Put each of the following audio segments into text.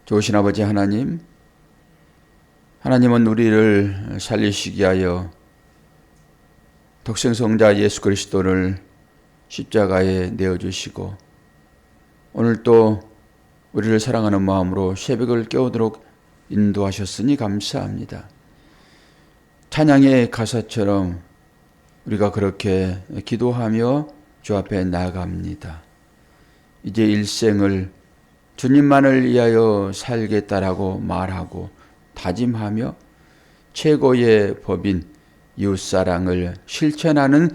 좋으신 아버지 하나님, 하나님은 우리를 살리시기 위하여 독생성자 예수 그리스도를 십자가에 내어주시고 오늘 또 우리를 사랑하는 마음으로 새벽을 깨우도록 인도하셨으니 감사합니다. 찬양의 가사처럼 우리가 그렇게 기도하며 주 앞에 나아갑니다. 이제 일생을 주님만을 위하여 살겠다라고 말하고 다짐하며 최고의 법인 이웃사랑을 실천하는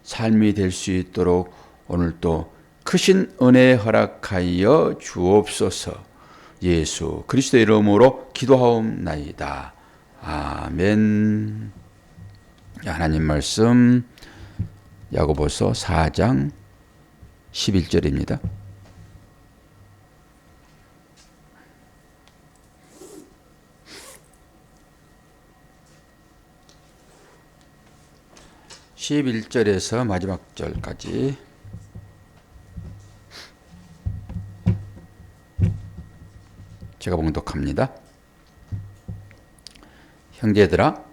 삶이 될 수 있도록 오늘도 크신 은혜 허락하여 주옵소서. 예수 그리스도의 이름으로 기도하옵나이다. 아멘. 하나님 말씀 야고보서 4장 11절입니다. (11절에서) 마지막 절까지 제가 봉독합니다. 형제들아,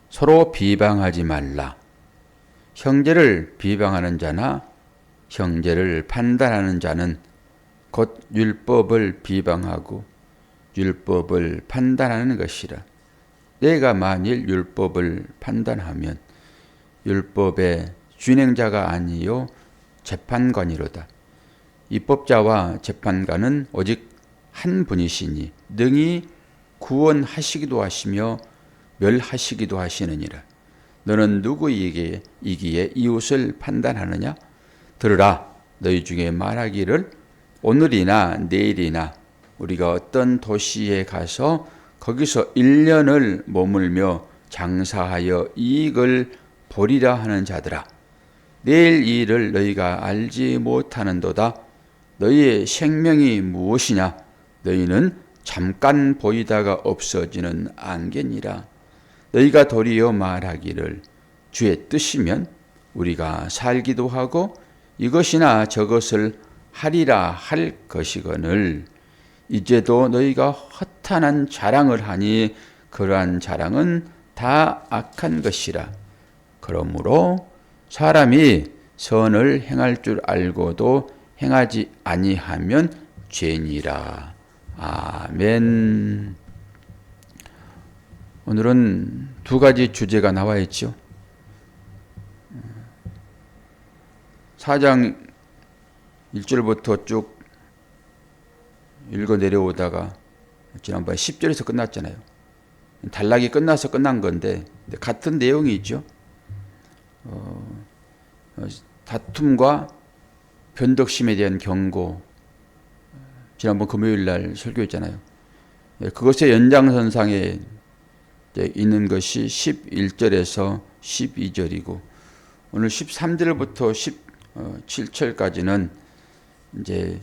서로 비방하지 말라. 형제를 비방하는 자나 형제를 판단하는 자는 곧 율법을 비방하고 율법을 판단하는 것이라. 내가 만일 율법을 판단하면 율법의 준행자가 아니요 재판관이로다. 입법자와 재판관은 오직 한 분이시니 능히 구원하시기도 하시며 멸하시기도 하시느니라. 너는 누구이기에 이웃을 판단하느냐? 들으라. 너희 중에 말하기를 오늘이나 내일이나 우리가 어떤 도시에 가서 거기서 1년을 머물며 장사하여 이익을 보리라 하는 자들아, 내일 이 일을 너희가 알지 못하는도다. 너희의 생명이 무엇이냐? 너희는 잠깐 보이다가 없어지는 안개니라. 너희가 도리어 말하기를 주의 뜻이면 우리가 살기도 하고 이것이나 저것을 하리라 할 것이거늘, 이제도 너희가 허탄한 자랑을 하니 그러한 자랑은 다 악한 것이라. 그러므로 사람이 선을 행할 줄 알고도 행하지 아니하면 죄니라. 아멘. 오늘은 두 가지 주제가 나와 있죠. 4장 1절부터 쭉 읽어 내려오다가 지난번에 10절에서 끝났잖아요. 단락이 끝나서 끝난 건데 같은 내용이 있죠. 다툼과 변덕심에 대한 경고, 지난번 금요일 날 설교했잖아요. 그것의 연장선상에 있는 것이 11절에서 12절이고 오늘 13절부터 17절까지는 이제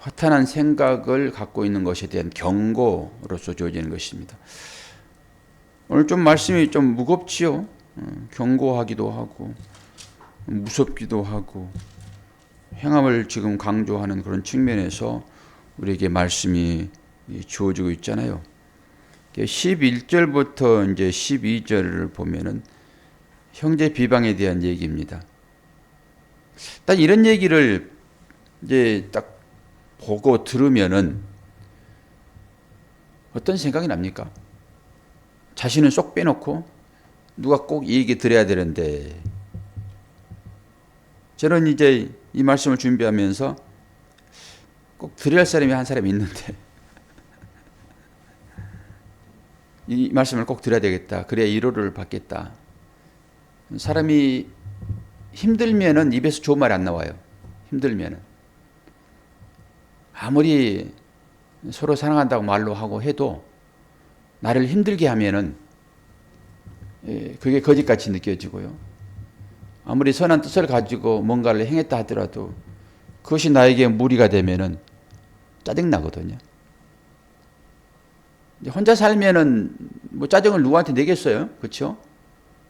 허탄한 생각을 갖고 있는 것에 대한 경고로서 주어지는 것입니다. 오늘 좀 말씀이 좀 무겁지요. 경고하기도 하고 무섭기도 하고 행함을 지금 강조하는 그런 측면에서 우리에게 말씀이 주어지고 있잖아요. 11절부터 이제 12절을 보면은 형제 비방에 대한 얘기입니다. 딱 이런 얘기를 이제 딱 보고 들으면은 어떤 생각이 납니까? 자신은 쏙 빼놓고 누가 꼭 이 얘기 들어야 되는데, 저는 이제 이 말씀을 준비하면서 꼭 들어야 할 사람이 한 사람이 있는데 이 말씀을 꼭 들어야 되겠다. 그래야 위로를 받겠다. 사람이 힘들면은 입에서 좋은 말이 안 나와요. 힘들면은. 아무리 서로 사랑한다고 말로 하고 해도 나를 힘들게 하면은 그게 거짓같이 느껴지고요. 아무리 선한 뜻을 가지고 뭔가를 행했다 하더라도 그것이 나에게 무리가 되면은 짜증나거든요. 혼자 살면은 뭐 짜증을 누구한테 내겠어요? 그렇죠?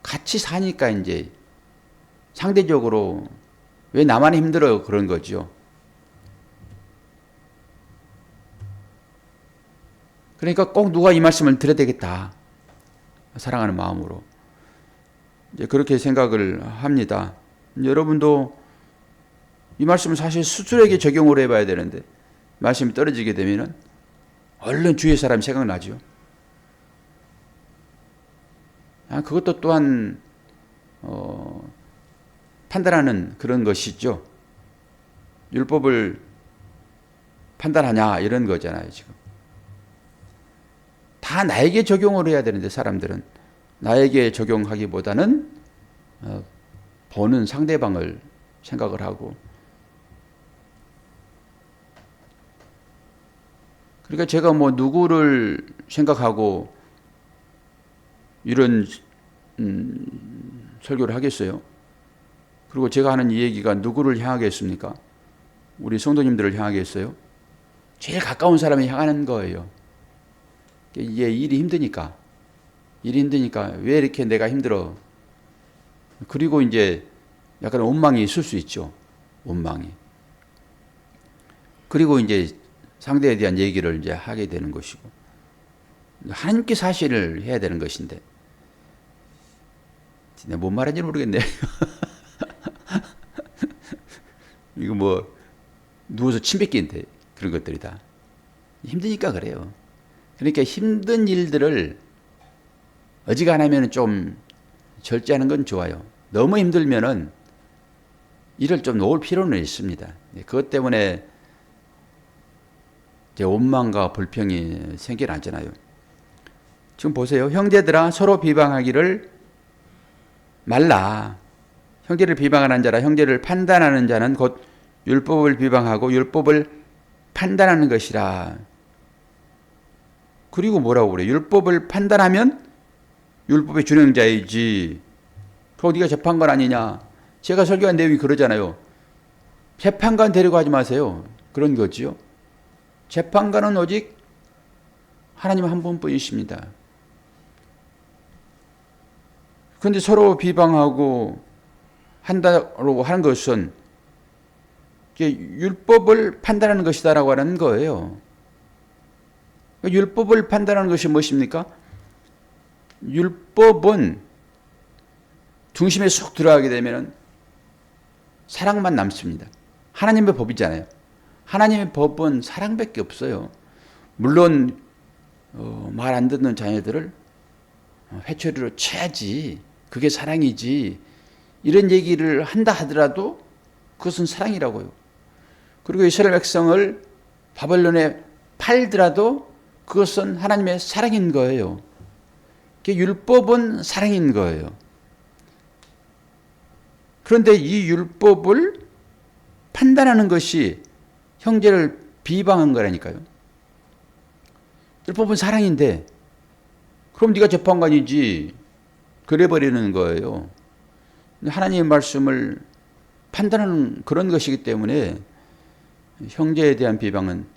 같이 사니까 이제 상대적으로 왜 나만 힘들어요? 그런 거죠. 그러니까 꼭 누가 이 말씀을 들어야 되겠다. 사랑하는 마음으로. 이제 그렇게 생각을 합니다. 여러분도 이 말씀을 사실 스스로에게 적용을 해봐야 되는데 말씀이 떨어지게 되면은 얼른 주위의 사람이 생각나죠. 그것도 또한 판단하는 그런 것이죠. 율법을 판단하냐 이런 거잖아요. 지금 다 나에게 적용을 해야 되는데 사람들은 나에게 적용하기보다는 보는 상대방을 생각을 하고, 그러니까 제가 뭐 누구를 생각하고 이런 설교를 하겠어요? 그리고 제가 하는 이 얘기가 누구를 향하겠습니까? 우리 성도님들을 향하겠어요? 제일 가까운 사람이 향하는 거예요. 이게 일이 힘드니까 왜 이렇게 내가 힘들어? 그리고 이제 약간 원망이 있을 수 있죠. 원망이. 그리고 이제 상대에 대한 얘기를 이제 하게 되는 것이고, 하나님께 사실을 해야 되는 것인데, 내가 뭔 말인지 모르겠네. 이거 뭐 누워서 침 뱉기인데 그런 것들이다. 힘드니까 그래요. 그러니까 힘든 일들을 어지간하면 좀 절제하는 건 좋아요. 너무 힘들면은 일을 좀 놓을 필요는 있습니다. 그것 때문에 이제 원망과 불평이 생겨나잖아요. 지금 보세요. 형제들아 서로 비방하기를 말라. 형제를 비방하는 자라 형제를 판단하는 자는 곧 율법을 비방하고 율법을 판단하는 것이라. 그리고 뭐라고 그래? 율법을 판단하면 율법의 준행자이지. 그거 네가 재판관 아니냐? 제가 설교한 내용이 그러잖아요. 재판관 데리고 하지 마세요. 그런 거지요. 재판관은 오직 하나님 한 분뿐이십니다. 그런데 서로 비방하고 한다고 하는 것은 율법을 판단하는 것이다라고 하는 거예요. 율법을 판단하는 것이 무엇입니까? 율법은 중심에 쏙 들어가게 되면 사랑만 남습니다. 하나님의 법이잖아요. 하나님의 법은 사랑밖에 없어요. 물론 말 안 듣는 자녀들을 회초리로 쳐야지, 그게 사랑이지, 이런 얘기를 한다 하더라도 그것은 사랑이라고요. 그리고 이스라엘 백성을 바벨론에 팔더라도 그것은 하나님의 사랑인 거예요. 율법은 사랑인 거예요. 그런데 이 율법을 판단하는 것이 형제를 비방한 거라니까요. 율법은 사랑인데 그럼 네가 재판관이지, 그래버리는 거예요. 하나님의 말씀을 판단하는 그런 것이기 때문에 형제에 대한 비방은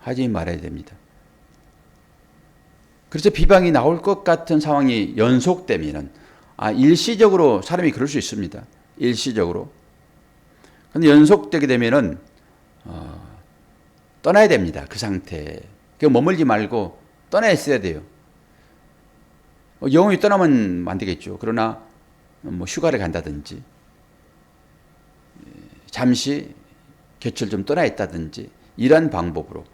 하지 말아야 됩니다. 그래서 비방이 나올 것 같은 상황이 연속되면은 일시적으로 사람이 그럴 수 있습니다. 일시적으로. 근데 연속되게 되면은 떠나야 됩니다. 그 상태에. 머물지 말고 떠나 있어야 돼요. 영원히 떠나면 안 되겠죠. 그러나 뭐 휴가를 간다든지 잠시 곁을 좀 떠나 있다든지 이런 방법으로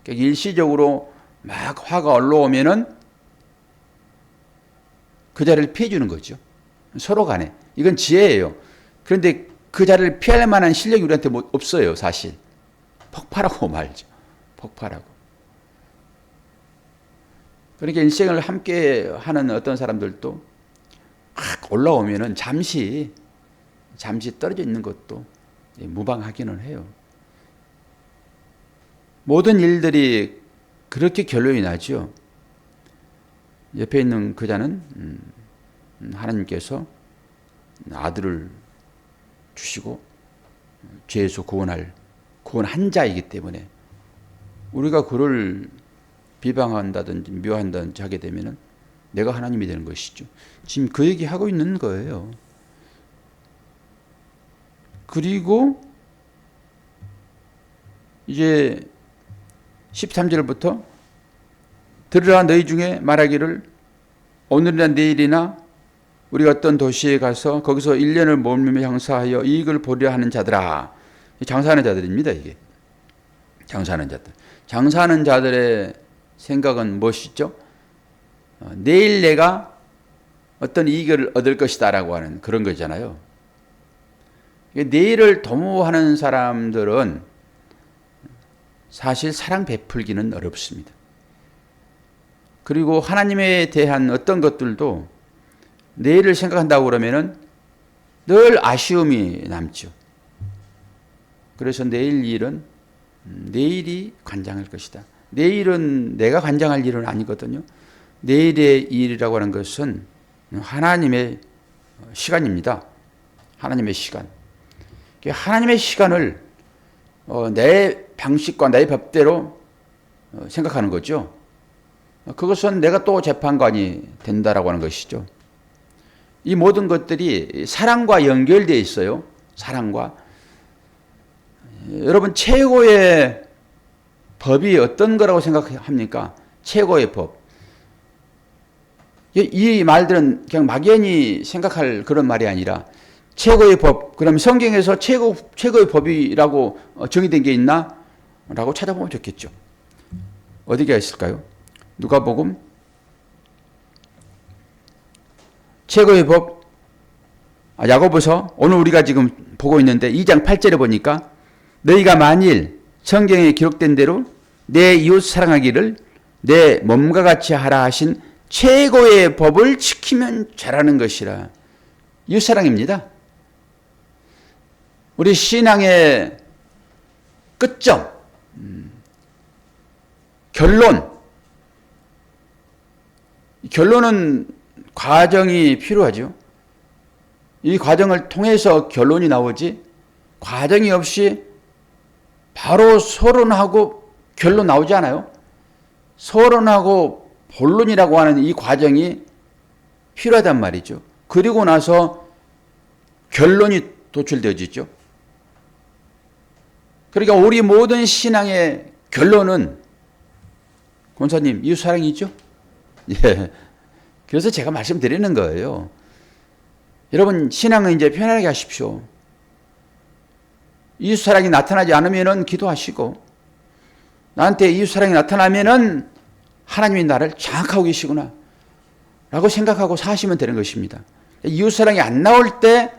일시적으로 막 화가 올라오면은 그 자리를 피해 주는 거죠. 서로 간에. 이건 지혜예요. 그런데 그 자리를 피할 만한 실력이 우리한테 없어요, 사실. 폭발하고 말죠. 폭발하고. 그러니까 일생을 함께 하는 어떤 사람들도 막 올라오면은 잠시 떨어져 있는 것도 무방하기는 해요. 모든 일들이 그렇게 결론이 나죠. 옆에 있는 그자는 하나님께서 아들을 주시고 죄에서 구원한 자이기 때문에 우리가 그를 비방한다든지 묘한다든지 하게 되면은 내가 하나님이 되는 것이죠. 지금 그 얘기하고 있는 거예요. 그리고 이제 13절부터 들으라 너희 중에 말하기를 오늘이나 내일이나 우리가 어떤 도시에 가서 거기서 1년을 머물며 장사하여 이익을 보려 하는 자들아. 장사하는 자들입니다. 이게 장사하는 자들. 장사하는 자들의 생각은 무엇이죠? 내일 내가 어떤 이익을 얻을 것이다 라고 하는 그런 거잖아요. 내일을 도모하는 사람들은 사실 사랑 베풀기는 어렵습니다. 그리고 하나님에 대한 어떤 것들도 내일을 생각한다고 그러면은 늘 아쉬움이 남죠. 그래서 내일 일은 내일이 관장할 것이다. 내일은 내가 관장할 일은 아니거든요. 내일의 일이라고 하는 것은 하나님의 시간입니다. 하나님의 시간. 하나님의 시간을 내 방식과 내 법대로 생각하는 거죠. 그것은 내가 또 재판관이 된다라고 하는 것이죠. 이 모든 것들이 사랑과 연결되어 있어요. 사랑과. 여러분 최고의 법이 어떤 거라고 생각합니까? 최고의 법. 이 말들은 그냥 막연히 생각할 그런 말이 아니라 최고의 법. 그럼 성경에서 최고의 법이라고 정의된 게 있나? 라고 찾아보면 좋겠죠. 어디가 있을까요? 누가복음 최고의 법 야고보서 오늘 우리가 지금 보고 있는데 2장 8절에 보니까 너희가 만일 성경에 기록된 대로 내 이웃 사랑하기를 내 몸과 같이 하라 하신 최고의 법을 지키면 잘하는 것이라. 이웃 사랑입니다. 우리 신앙의 끝점, 결론은 과정이 필요하죠. 이 과정을 통해서 결론이 나오지 과정이 없이 바로 서론하고 결론 나오지 않아요. 서론하고 본론이라고 하는 이 과정이 필요하단 말이죠. 그리고 나서 결론이 도출되어지죠. 그러니까 우리 모든 신앙의 결론은 권사님 이웃사랑이죠. 예. 그래서 제가 말씀드리는 거예요. 여러분 신앙은 이제 편안하게 하십시오. 이웃사랑이 나타나지 않으면 기도하시고 나한테 이웃사랑이 나타나면 하나님이 나를 장악하고 계시구나 라고 생각하고 사시면 되는 것입니다. 이웃사랑이 안 나올 때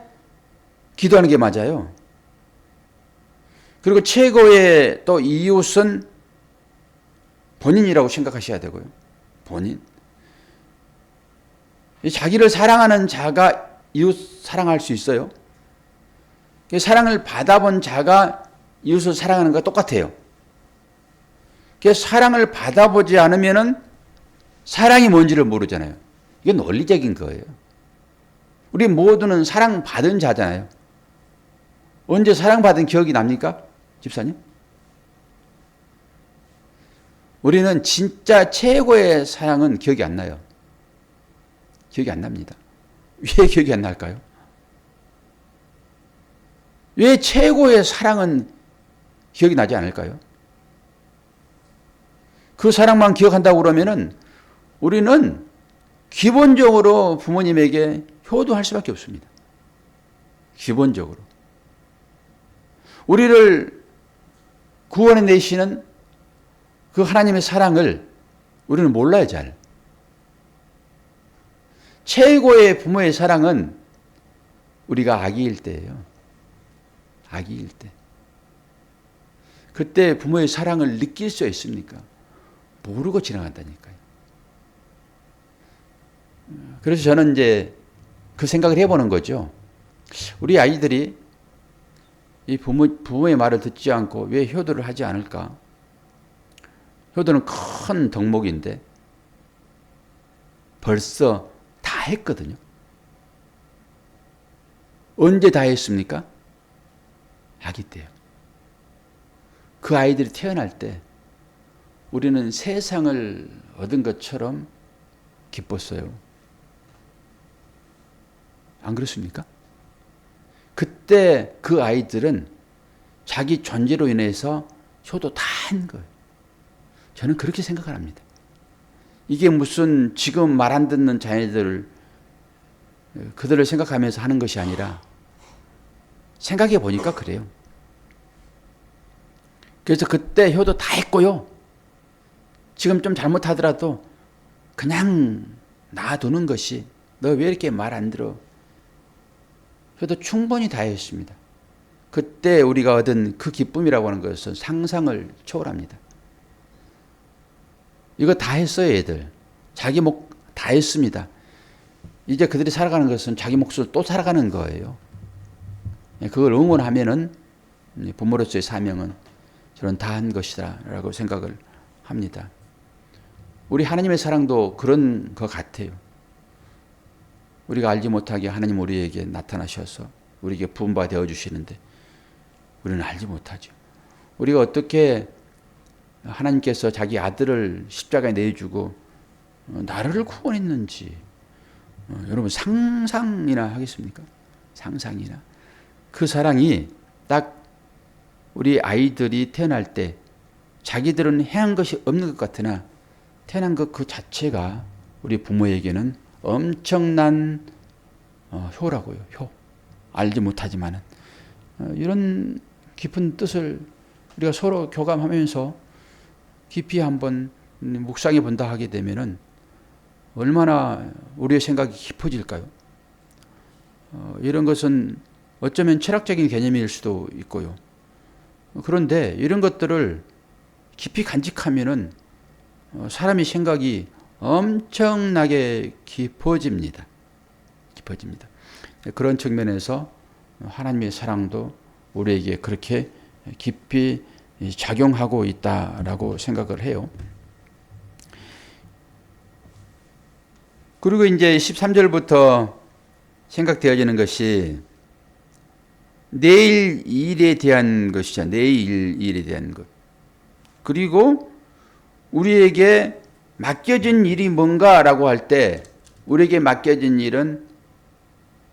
기도하는 게 맞아요. 그리고 최고의 또 이웃은 본인이라고 생각하셔야 되고요. 본인. 자기를 사랑하는 자가 이웃 사랑할 수 있어요. 사랑을 받아본 자가 이웃을 사랑하는 것과 똑같아요. 사랑을 받아보지 않으면 사랑이 뭔지를 모르잖아요. 이게 논리적인 거예요. 우리 모두는 사랑받은 자잖아요. 언제 사랑받은 기억이 납니까? 집사님? 우리는 진짜 최고의 사랑은 기억이 안 나요. 기억이 안 납니다. 왜 기억이 안 날까요? 왜 최고의 사랑은 기억이 나지 않을까요? 그 사랑만 기억한다고 그러면은 우리는 기본적으로 부모님에게 효도할 수밖에 없습니다. 기본적으로. 우리를 구원해 내시는 그 하나님의 사랑을 우리는 몰라요, 잘. 최고의 부모의 사랑은 우리가 아기일 때예요. 아기일 때. 그때 부모의 사랑을 느낄 수 있습니까? 모르고 지나간다니까요. 그래서 저는 이제 그 생각을 해보는 거죠. 우리 아이들이 이 부모의 말을 듣지 않고 왜 효도를 하지 않을까? 효도는 큰 덕목인데 벌써 다 했거든요. 언제 다 했습니까? 아기 때요. 그 아이들이 태어날 때 우리는 세상을 얻은 것처럼 기뻤어요. 안 그렇습니까? 그때 그 아이들은 자기 존재로 인해서 효도 다 한 거예요. 저는 그렇게 생각을 합니다. 이게 무슨 지금 말 안 듣는 자녀들 그들을 생각하면서 하는 것이 아니라 생각해 보니까 그래요. 그래서 그때 효도 다 했고요. 지금 좀 잘못하더라도 그냥 놔두는 것이 너 왜 이렇게 말 안 들어? 효도 충분히 다 했습니다. 그때 우리가 얻은 그 기쁨이라고 하는 것은 상상을 초월합니다. 이거 다 했어요, 애들. 자기 목 다 했습니다. 이제 그들이 살아가는 것은 자기 몫을 또 살아가는 거예요. 그걸 응원하면은 부모로서의 사명은 저는 다 한 것이다 라고 생각을 합니다. 우리 하나님의 사랑도 그런 것 같아요. 우리가 알지 못하게 하나님 우리에게 나타나셔서 우리에게 부음바 되어주시는데 우리는 알지 못하죠. 우리가 어떻게 하나님께서 자기 아들을 십자가에 내주고 나를 구원했는지 여러분 상상이나 하겠습니까? 상상이나. 그 사랑이 딱 우리 아이들이 태어날 때 자기들은 행한 것이 없는 것 같으나 태어난 것 그 자체가 우리 부모에게는 엄청난 효라고요. 효. 알지 못하지만은 이런 깊은 뜻을 우리가 서로 교감하면서 깊이 한번 묵상해 본다 하게 되면은 얼마나 우리의 생각이 깊어질까요? 이런 것은 어쩌면 철학적인 개념일 수도 있고요. 그런데 이런 것들을 깊이 간직하면은 사람의 생각이 엄청나게 깊어집니다. 깊어집니다. 그런 측면에서 하나님의 사랑도 우리에게 그렇게 깊이 작용하고 있다라고 생각을 해요. 그리고 이제 13절부터 생각되어지는 것이 내일 일에 대한 것이죠. 내일 일에 대한 것. 그리고 우리에게 맡겨진 일이 뭔가라고 할 때 우리에게 맡겨진 일은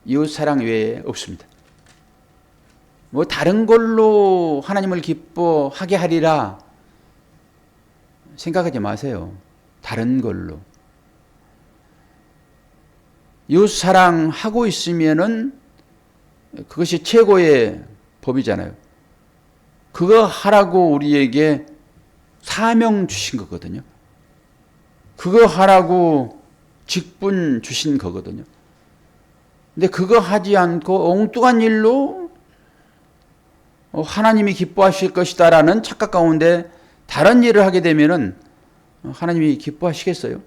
이웃사랑 외에 없습니다. 뭐 다른 걸로 하나님을 기뻐하게 하리라 생각하지 마세요. 다른 걸로. 이웃사랑하고 있으면은 그것이 최고의 법이잖아요. 그거 하라고 우리에게 사명 주신 거거든요. 그거 하라고 직분 주신 거거든요. 근데 그거 하지 않고 엉뚱한 일로 하나님이 기뻐하실 것이다라는 착각 가운데 다른 일을 하게 되면은 하나님이 기뻐하시겠어요?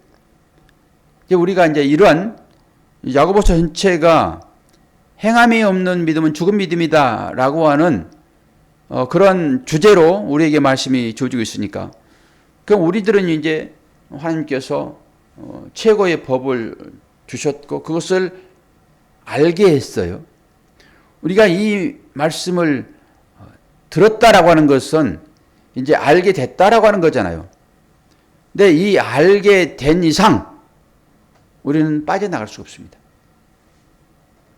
우리가 이제 이런 야고보서 전체가 행함이 없는 믿음은 죽은 믿음이다라고 하는 그런 주제로 우리에게 말씀이 주어지고 있으니까 그럼 우리들은 이제 하나님께서 최고의 법을 주셨고 그것을 알게 했어요. 우리가 이 말씀을 들었다라고 하는 것은 이제 알게 됐다라고 하는 거잖아요. 근데 이 알게 된 이상 우리는 빠져나갈 수 없습니다.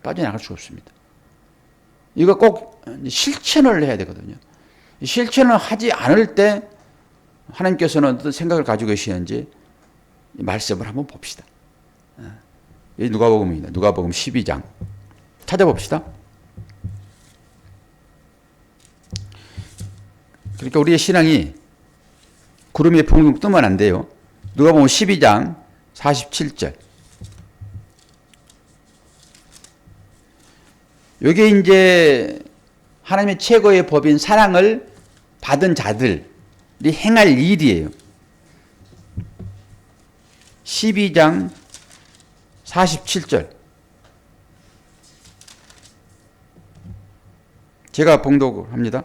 빠져나갈 수 없습니다. 이거 꼭 실천을 해야 되거든요. 실천을 하지 않을 때 하나님께서는 어떤 생각을 가지고 계시는지 말씀을 한번 봅시다. 이 누가복음입니다. 누가복음 12장 찾아봅시다. 그러니까 우리의 신앙이 구름에 붕붕 뜨면 안 돼요. 누가복음 12장 47절. 이게 이제 하나님의 최고의 법인 사랑을 받은 자들이 행할 일이에요. 12장 47절. 제가 봉독을 합니다.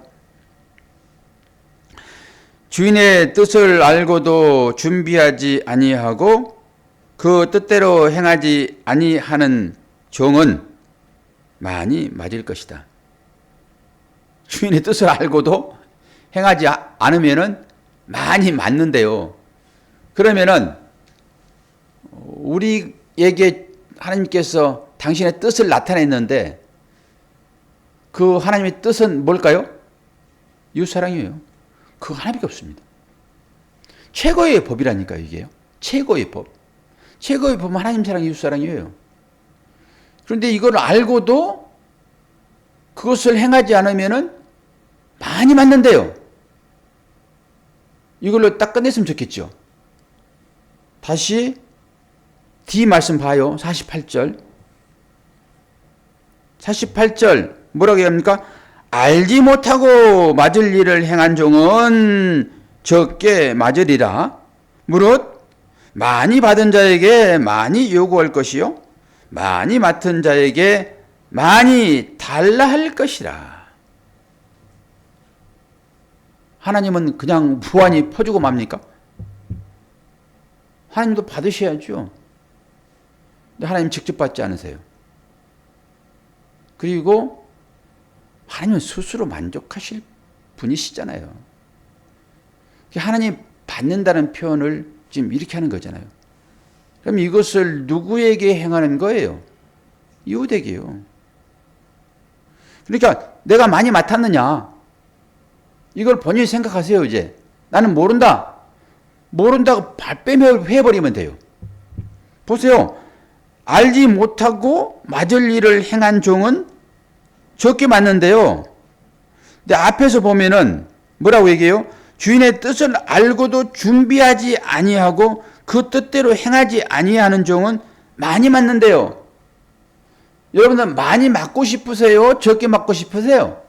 주인의 뜻을 알고도 준비하지 아니하고 그 뜻대로 행하지 아니하는 종은 많이 맞을 것이다. 주인의 뜻을 알고도 행하지 않으면은 많이 맞는데요. 그러면은 우리에게 하나님께서 당신의 뜻을 나타냈는데 그 하나님의 뜻은 뭘까요? 이웃사랑이에요. 그거 하나밖에 없습니다. 최고의 법이라니까요, 이게요. 최고의 법. 최고의 법은 하나님 사랑, 이웃 사랑이에요. 그런데 이걸 알고도 그것을 행하지 않으면은 많이 맞는데요. 이걸로 딱 끝냈으면 좋겠죠. 다시 D 말씀 봐요. 48절. 48절 뭐라고 합니까? 알지 못하고 맞을 일을 행한 종은 적게 맞으리라. 무릇 많이 받은 자에게 많이 요구할 것이요 많이 맡은 자에게 많이 달라 할 것이라. 하나님은 그냥 무한히 퍼주고 맙니까? 하나님도 받으셔야죠. 근데 하나님 직접 받지 않으세요. 그리고 하나님은 스스로 만족하실 분이시잖아요. 하나님 받는다는 표현을 지금 이렇게 하는 거잖아요. 그럼 이것을 누구에게 행하는 거예요? 이웃에게요. 그러니까 내가 많이 맡았느냐? 이걸 본인이 생각하세요. 이제 나는 모른다. 모른다고 발뺌 해버리면 돼요. 보세요. 알지 못하고 맞을 일을 행한 종은 적게 맞는데요. 근데 앞에서 보면은 뭐라고 얘기해요? 주인의 뜻을 알고도 준비하지 아니하고 그 뜻대로 행하지 아니하는 종은 많이 맞는데요. 여러분들 많이 맞고 싶으세요? 적게 맞고 싶으세요?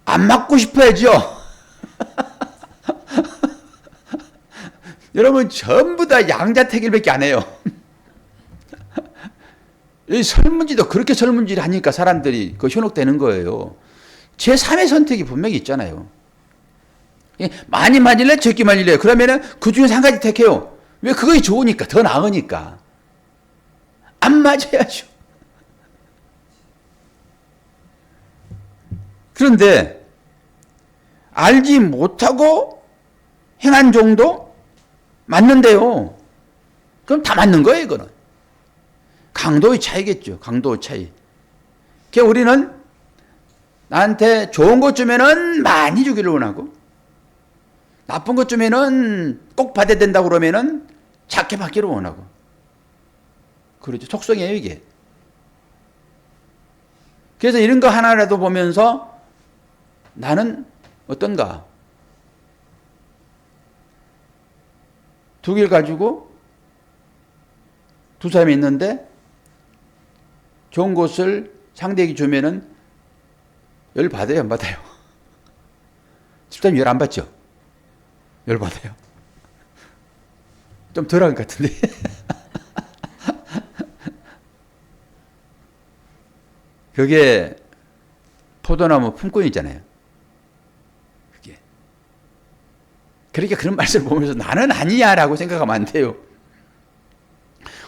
안 맞고 싶어야죠. 여러분 전부 다 양자택일밖에 안 해요. 이 설문지도 그렇게 설문지를 하니까 사람들이 그 현혹되는 거예요. 제3의 선택이 분명히 있잖아요. 많이 맞을래? 적게 맞을래? 그러면은 그 중에서 한 가지 택해요. 왜? 그것이 좋으니까, 더 나으니까. 안 맞아야죠. 그런데 알지 못하고 행한 정도 맞는데요. 그럼 다 맞는 거예요, 이거는. 강도의 차이겠죠. 강도의 차이. 그러니까 우리는 나한테 좋은 것 주면은 많이 주기를 원하고, 나쁜 것 주면은 꼭 받아야 된다고 그러면은 작게 받기를 원하고. 그렇죠. 속성이에요, 이게. 그래서 이런 거 하나라도 보면서 나는 어떤가? 두 개를 가지고 두 사람이 있는데 좋은 것을 상대에게 주면은 열 받아요, 안 받아요? 집사님 열 안 받죠? 열 받아요. 좀 덜한 것 같은데. 그게 포도나무 품꾼이잖아요. 그게. 그러니까 그런 말씀을 보면서 나는 아니야라고 생각하면 안 돼요.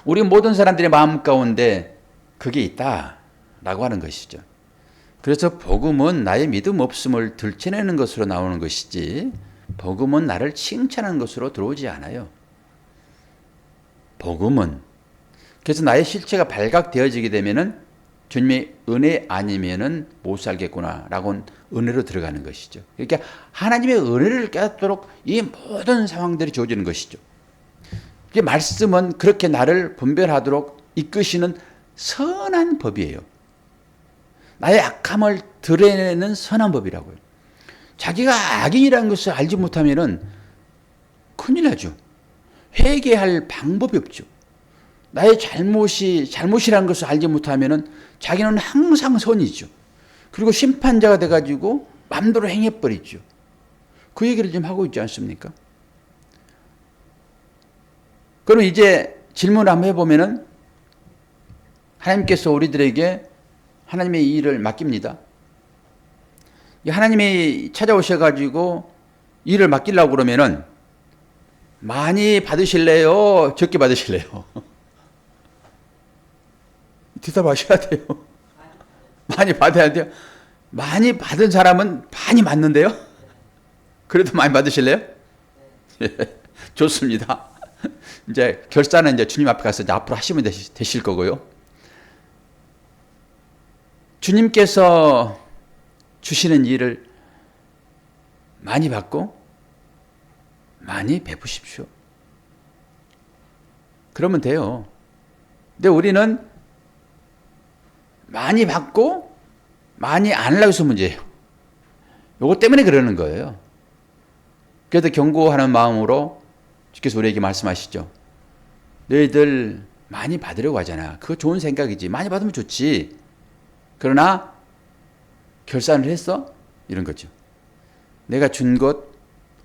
우리 모든 사람들의 마음 가운데 그게 있다라고 하는 것이죠. 그래서 복음은 나의 믿음 없음을 들춰내는 것으로 나오는 것이지 복음은 나를 칭찬하는 것으로 들어오지 않아요. 복음은 그래서 나의 실체가 발각되어지게 되면은 주님의 은혜 아니면은 못 살겠구나라고 은혜로 들어가는 것이죠. 그러니까 하나님의 은혜를 깨닫도록 이 모든 상황들이 주어지는 것이죠. 이 말씀은 그렇게 나를 분별하도록 이끄시는 선한 법이에요. 나의 악함을 드러내는 선한 법이라고요. 자기가 악인이라는 것을 알지 못하면은 큰일 나죠. 회개할 방법이 없죠. 나의 잘못이라는 것을 알지 못하면은 자기는 항상 선이죠. 그리고 심판자가 돼가지고 마음대로 행해버리죠. 그 얘기를 지금 하고 있지 않습니까? 그럼 이제 질문을 한번 해보면은 하나님께서 우리들에게 하나님의 일을 맡깁니다. 하나님이 찾아오셔가지고 일을 맡기려고 그러면은 많이 받으실래요? 적게 받으실래요? 대답하셔야 돼요. 많이 받아야 돼요. 많이 받은 사람은 많이 맞는데요? 그래도 많이 받으실래요? 좋습니다. 이제 결산은 이제 주님 앞에 가서 이제 앞으로 하시면 되실 거고요. 주님께서 주시는 일을 많이 받고 많이 베푸십시오. 그러면 돼요. 근데 우리는 많이 받고 많이 안 하려고 해서 문제예요. 요거 때문에 그러는 거예요. 그래도 경고하는 마음으로 주께서 우리에게 말씀하시죠. 너희들 많이 받으려고 하잖아. 그거 좋은 생각이지. 많이 받으면 좋지. 그러나 결산을 했어? 이런 거죠. 내가 준 것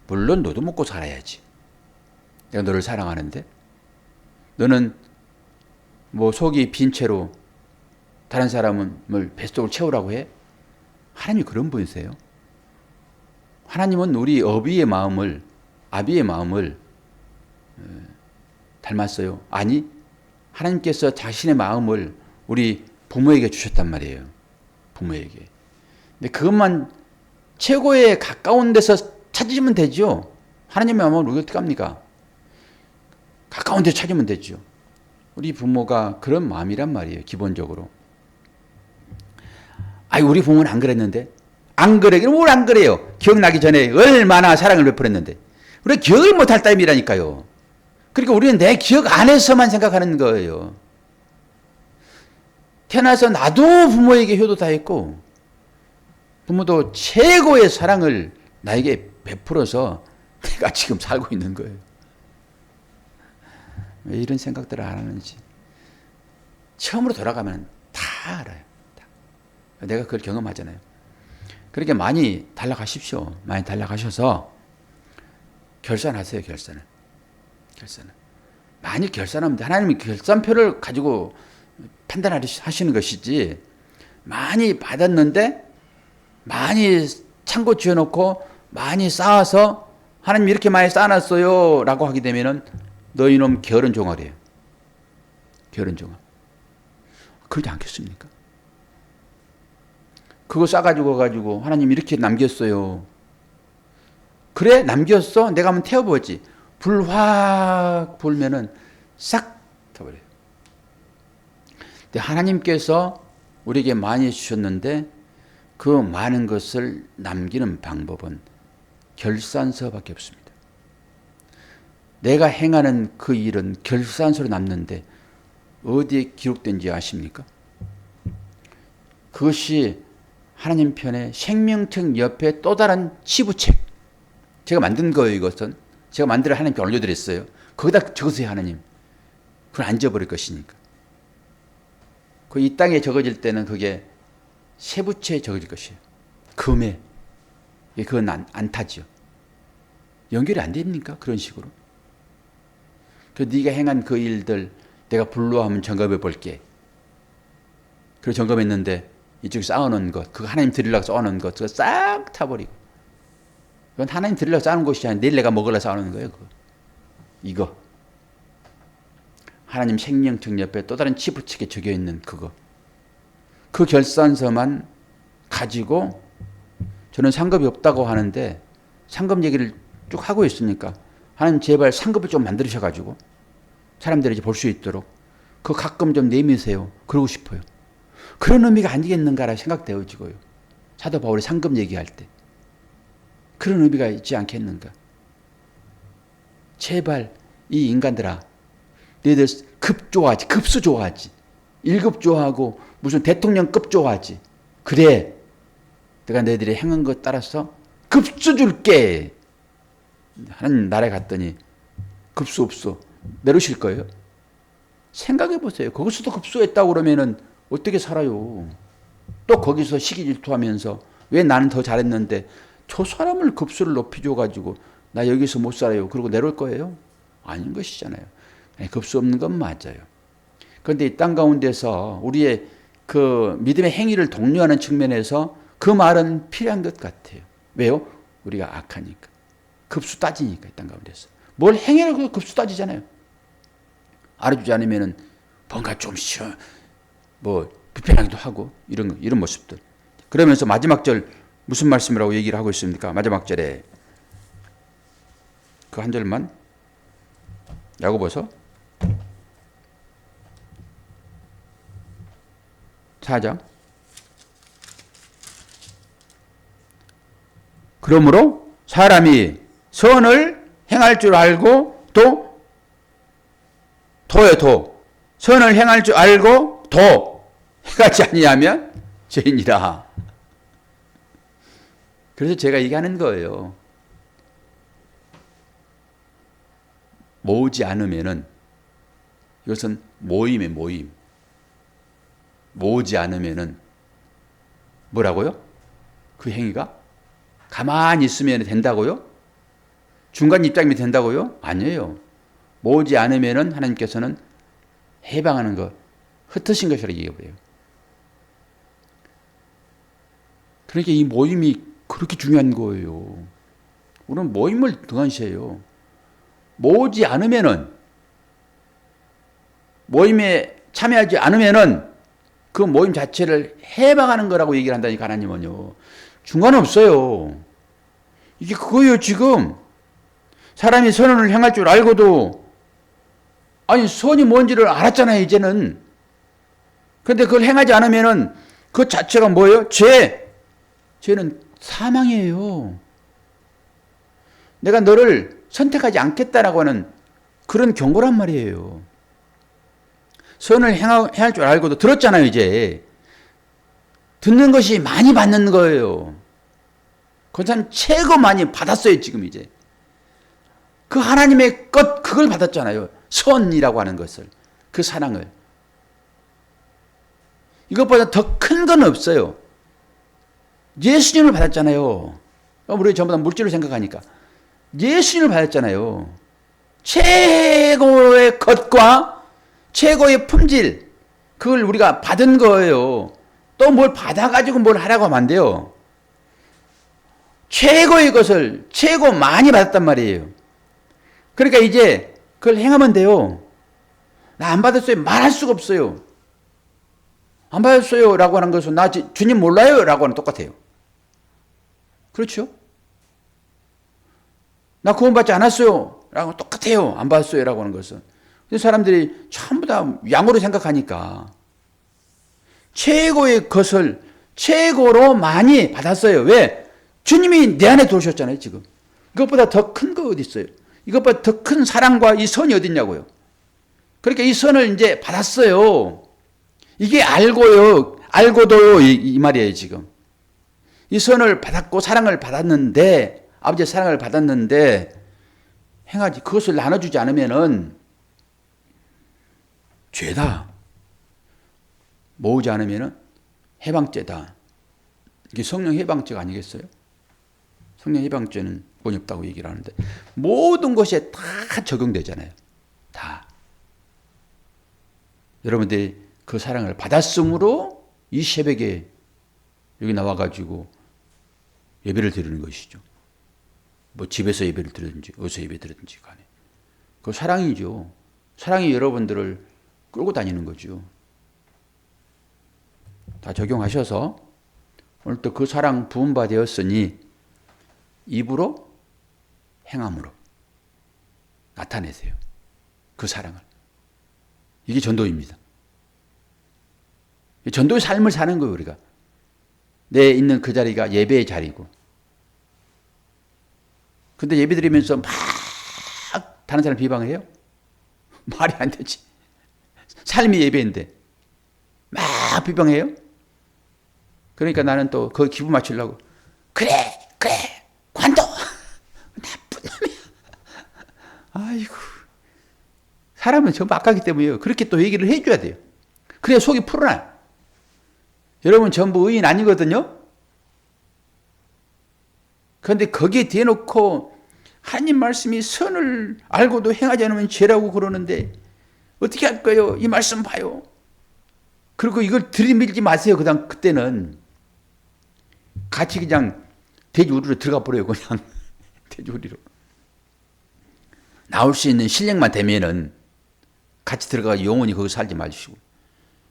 물론 너도 먹고 살아야지. 내가 너를 사랑하는데 너는 뭐 속이 빈 채로 다른 사람을 뱃속을 채우라고 해? 하나님이 그런 분이세요. 하나님은 우리 아비의 마음을 닮았어요. 아니, 하나님께서 자신의 마음을 우리 부모에게 주셨단 말이에요. 부모에게. 근데 그것만 최고에 가까운 데서 찾으시면 되죠. 하나님의 마음을 우리가 어떻게 합니까? 가까운 데서 찾으면 되죠. 우리 부모가 그런 마음이란 말이에요. 기본적으로. 아이, 우리 부모는 안 그랬는데. 안 그래. 뭘 안 그래요? 기억나기 전에 얼마나 사랑을 베풀었는데. 우리가 기억을 못할 따름이라니까요. 그러니까 우리는 내 기억 안에서만 생각하는 거예요. 태어나서 나도 부모에게 효도 다 했고 부모도 최고의 사랑을 나에게 베풀어서 내가 지금 살고 있는 거예요. 왜 이런 생각들을 안 하는지. 처음으로 돌아가면 다 알아요. 다. 내가 그걸 경험하잖아요. 그렇게 많이 달라가십시오. 많이 달라가셔서 결산하세요. 결산을. 많이 결산하면 돼. 하나님이 결산표를 가지고 판단하시는 것이지 많이 받았는데 많이 창고 지어놓고 많이 쌓아서 하나님 이렇게 많이 쌓아놨어요 라고 하게 되면은 너 이놈 게으른 종아리예요. 게으른 종아. 그러지 않겠습니까? 그거 싸가지고 하나님 이렇게 남겼어요. 그래 남겼어? 내가 한번 태워보지. 불 확 불면은 싹 타버려요. 근데 하나님께서 우리에게 많이 주셨는데 그 많은 것을 남기는 방법은 결산서밖에 없습니다. 내가 행하는 그 일은 결산서로 남는데 어디에 기록된지 아십니까? 그것이 하나님 편에 생명책 옆에 또 다른 치부책. 제가 만든 거예요. 이것은. 제가 만들어 하나님께 올려드렸어요. 거기다 적으세요. 하나님. 그건 안 잊어버릴 것이니까. 그 이 땅에 적어질 때는 그게 세부채에 적어질 것이에요. 금에. 그건 안 타죠. 연결이 안 됩니까? 그런 식으로. 그 네가 행한 그 일들 내가 불로 한번 점검해 볼게. 그리고 점검했는데 이쪽에 쌓아놓은 것, 그거 하나님 드리려고 쌓아놓은 것, 그거 싹 타버리고. 그건 하나님 드리려고 쌓아놓은 것이 아니라 내일 내가 먹으려고 쌓아놓은 거예요. 그거. 이거. 하나님 생명책 옆에 또 다른 치부책에 적혀있는 그거. 그 결산서만 가지고 저는 상급이 없다고 하는데 상급 얘기를 쭉 하고 있으니까 하나님 제발 상급을 좀 만드셔가지고 사람들이 이제 볼 수 있도록 그거 가끔 좀 내미세요. 그러고 싶어요. 그런 의미가 아니겠는가라 생각되어지고요. 사도 바울이 상급 얘기할 때 그런 의미가 있지 않겠는가. 제발 이 인간들아 너희들 급 좋아하지. 급수 좋아하지. 1급 좋아하고 무슨 대통령급 좋아하지. 그래 내가 너희들이 행한 것 따라서 급수 줄게. 하나님 나라에 갔더니 급수 없어. 내려오실 거예요? 생각해 보세요. 거기서도 급수했다고 그러면은 어떻게 살아요? 또 거기서 시기 질투하면서 왜 나는 더 잘했는데 저 사람을 급수를 높이 줘가지고 나 여기서 못 살아요. 그러고 내려올 거예요? 아닌 것이잖아요. 급수 없는 건 맞아요. 그런데 이 땅 가운데서 우리의 그 믿음의 행위를 독려하는 측면에서 그 말은 필요한 것 같아요. 왜요? 우리가 악하니까. 급수 따지니까 이 땅 가운데서. 뭘 행해라고 급수 따지잖아요. 알아주지 않으면은 뭔가 좀 불편하기도 하고 이런 모습들. 그러면서 마지막 절 무슨 말씀이라고 얘기를 하고 있습니까? 마지막 절에 그 한 절만 야고보서 4장. 그러므로 사람이 선을 행할 줄 알고 또 도예요, 도. 선을 행할 줄 알고 도 행하지 아니하면 죄인이라. 그래서 제가 얘기하는 거예요. 모으지 않으면은, 이것은 모임의 모임. 모으지 않으면은 뭐라고요? 그 행위가 가만히 있으면 된다고요? 중간 입장이면 된다고요? 아니에요. 모으지 않으면은 하나님께서는 해방하는 것, 흩으신 것이라고 얘기해요. 그러니까 이 모임이 그렇게 중요한 거예요. 우리는 모임을 등한시해요. 모으지 않으면은, 모임에 참여하지 않으면은 그 모임 자체를 해방하는 거라고 얘기를 한다니까, 하나님은요. 중간은 없어요. 이게 그거예요, 지금. 사람이 선을 행할 줄 알고도, 아니, 선이 뭔지를 알았잖아요, 이제는. 그런데 그걸 행하지 않으면은 그 자체가 뭐예요? 죄. 죄는 사망이에요. 내가 너를 선택하지 않겠다라고 하는 그런 경고란 말이에요. 선을 행할 줄 알고도 들었잖아요, 이제. 듣는 것이 많이 받는 거예요. 그 사람 최고 많이 받았어요, 지금 이제. 그 하나님의 것, 그걸 받았잖아요. 선이라고 하는 것을. 그 사랑을. 이것보다 더 큰 건 없어요. 예수님을 받았잖아요. 우리 전부 다 물질을 생각하니까. 예수님을 받았잖아요. 최고의 것과 최고의 품질, 그걸 우리가 받은 거예요. 또 뭘 받아가지고 뭘 하라고 하면 안 돼요. 최고의 것을 최고 많이 받았단 말이에요. 그러니까 이제 그걸 행하면 돼요. 나 안 받았어요. 말할 수가 없어요. 안 받았어요 라고 하는 것은 나 주님 몰라요 라고 하는 똑같아요. 그렇죠? 나 구원받지 않았어요 라고 똑같아요. 안 받았어요 라고 하는 것은. 사람들이 전부 다 양으로 생각하니까 최고의 것을 최고로 많이 받았어요. 왜? 주님이 내 안에 들어오셨잖아요, 지금. 이것보다 더 큰 거 어디 있어요? 이것보다 더 큰 사랑과 이 선이 어디 있냐고요. 그러니까 이 선을 이제 받았어요. 이게 알고도요, 이 말이에요, 지금. 이 선을 받았고 사랑을 받았는데, 아버지의 사랑을 받았는데, 행하지, 그것을 나눠주지 않으면은 죄다. 모으지 않으면은 해방죄다. 이게 성령 해방죄가 아니겠어요? 성령 해방죄는 원이 없다고 얘기를 하는데 모든 것에 다 적용되잖아요. 다. 여러분들이 그 사랑을 받았으므로 이 새벽에 여기 나와가지고 예배를 드리는 것이죠. 뭐 집에서 예배를 드리든지 어디서 예배 드리든지 간에. 그 사랑이죠. 사랑이 여러분들을 끌고 다니는 거죠. 다 적용하셔서 오늘 또 그 사랑 부은 바 되었으니 입으로 행함으로 나타내세요. 그 사랑을. 이게 전도입니다. 전도의 삶을 사는 거예요, 우리가. 내 있는 그 자리가 예배의 자리고. 근데 예배 드리면서 막 다른 사람 비방해요? 말이 안 되지. 삶이 예배인데 막 비방해요? 그러니까 나는 또 그 기분 맞추려고 그래 관둬 나쁜 놈이야. 아이고, 사람은 전부 악하기 때문에요. 그렇게 또 얘기를 해줘야 돼요. 그래야 속이 풀어나요. 여러분 전부 의인 아니거든요. 그런데 거기에 대놓고 하나님 말씀이 선을 알고도 행하지 않으면 죄라고 그러는데 어떻게 할 거예요? 이 말씀 봐요. 그리고 이걸 들이밀지 마세요. 그때는 같이 그냥 돼지우리로 들어가 버려요. 그냥 돼지우리로. 나올 수 있는 실력만 되면은 같이 들어가 영원히 거기 살지 마시고,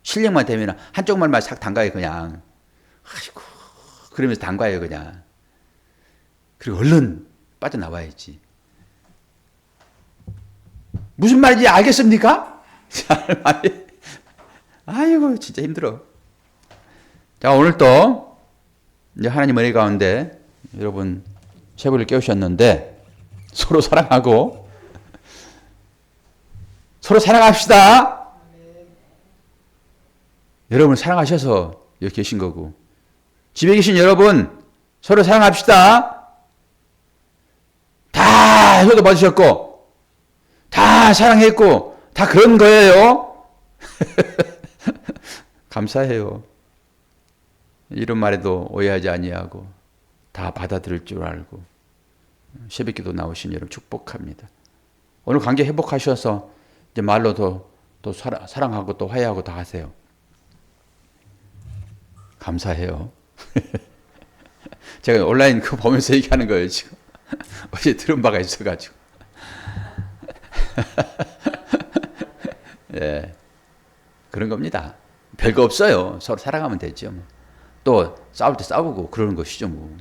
실력만 되면은 한쪽 말만 싹 담가요. 그냥. 아이고, 그러면서 담가요. 그냥. 그리고 얼른 빠져나와야지. 무슨 말인지 알겠습니까? 잘 말해. 아이고, 진짜 힘들어. 자, 오늘 또 이제 하나님 은혜 가운데 여러분 새벽을 깨우셨는데 서로 사랑하고 서로 사랑합시다. 여러분 사랑하셔서 여기 계신 거고, 집에 계신 여러분 서로 사랑합시다. 다 효도 받으셨고 다 사랑했고 다 그런 거예요. 감사해요. 이런 말에도 오해하지 아니하고 다 받아들일 줄 알고 새벽기도 나오신 여러분 축복합니다. 오늘 관계 회복하셔서 이제 말로도 또 사랑하고 또 화해하고 다 하세요. 감사해요. 제가 온라인 그거 보면서 얘기하는 거예요 지금. 어제 들은 바가 있어가지고. 예, 그런 겁니다. 별거 없어요. 서로 사랑하면 되죠. 뭐. 또 싸울 때 싸우고 그러는 것이죠. 뭐.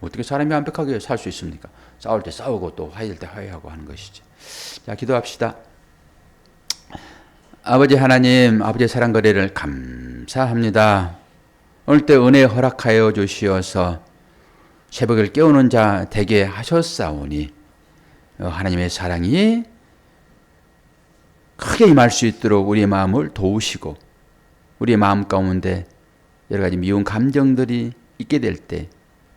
어떻게 사람이 완벽하게 살 수 있습니까? 싸울 때 싸우고 또 화해할 때 화해하고 하는 것이죠. 자, 기도합시다. 아버지 하나님, 아버지의 사랑 거래를 감사합니다. 오늘 때 은혜 허락하여 주시어서 새벽을 깨우는 자 되게 하셨사오니 하나님의 사랑이 크게 임할 수 있도록 우리의 마음을 도우시고 우리의 마음 가운데 여러 가지 미운 감정들이 있게 될 때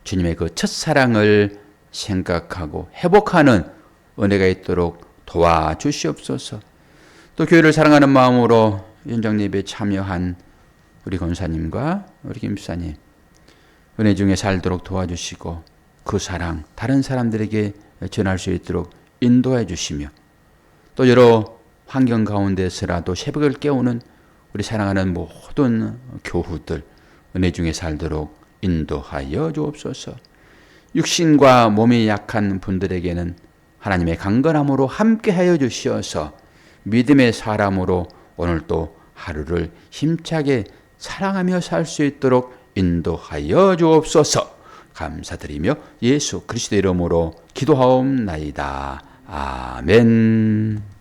주님의 그 첫사랑을 생각하고 회복하는 은혜가 있도록 도와주시옵소서. 또 교회를 사랑하는 마음으로 연장 예배에 참여한 우리 권사님과 우리 김사님 은혜 중에 살도록 도와주시고 그 사랑 다른 사람들에게 전할 수 있도록 인도해 주시며 또 여러 환경 가운데서라도 새벽을 깨우는 우리 사랑하는 모든 교우들 은혜 중에 살도록 인도하여 주옵소서. 육신과 몸이 약한 분들에게는 하나님의 강건함으로 함께하여 주시어서 믿음의 사람으로 오늘도 하루를 힘차게 사랑하며 살 수 있도록 인도하여 주옵소서. 감사드리며 예수 그리스도 이름으로 기도하옵나이다. 아멘.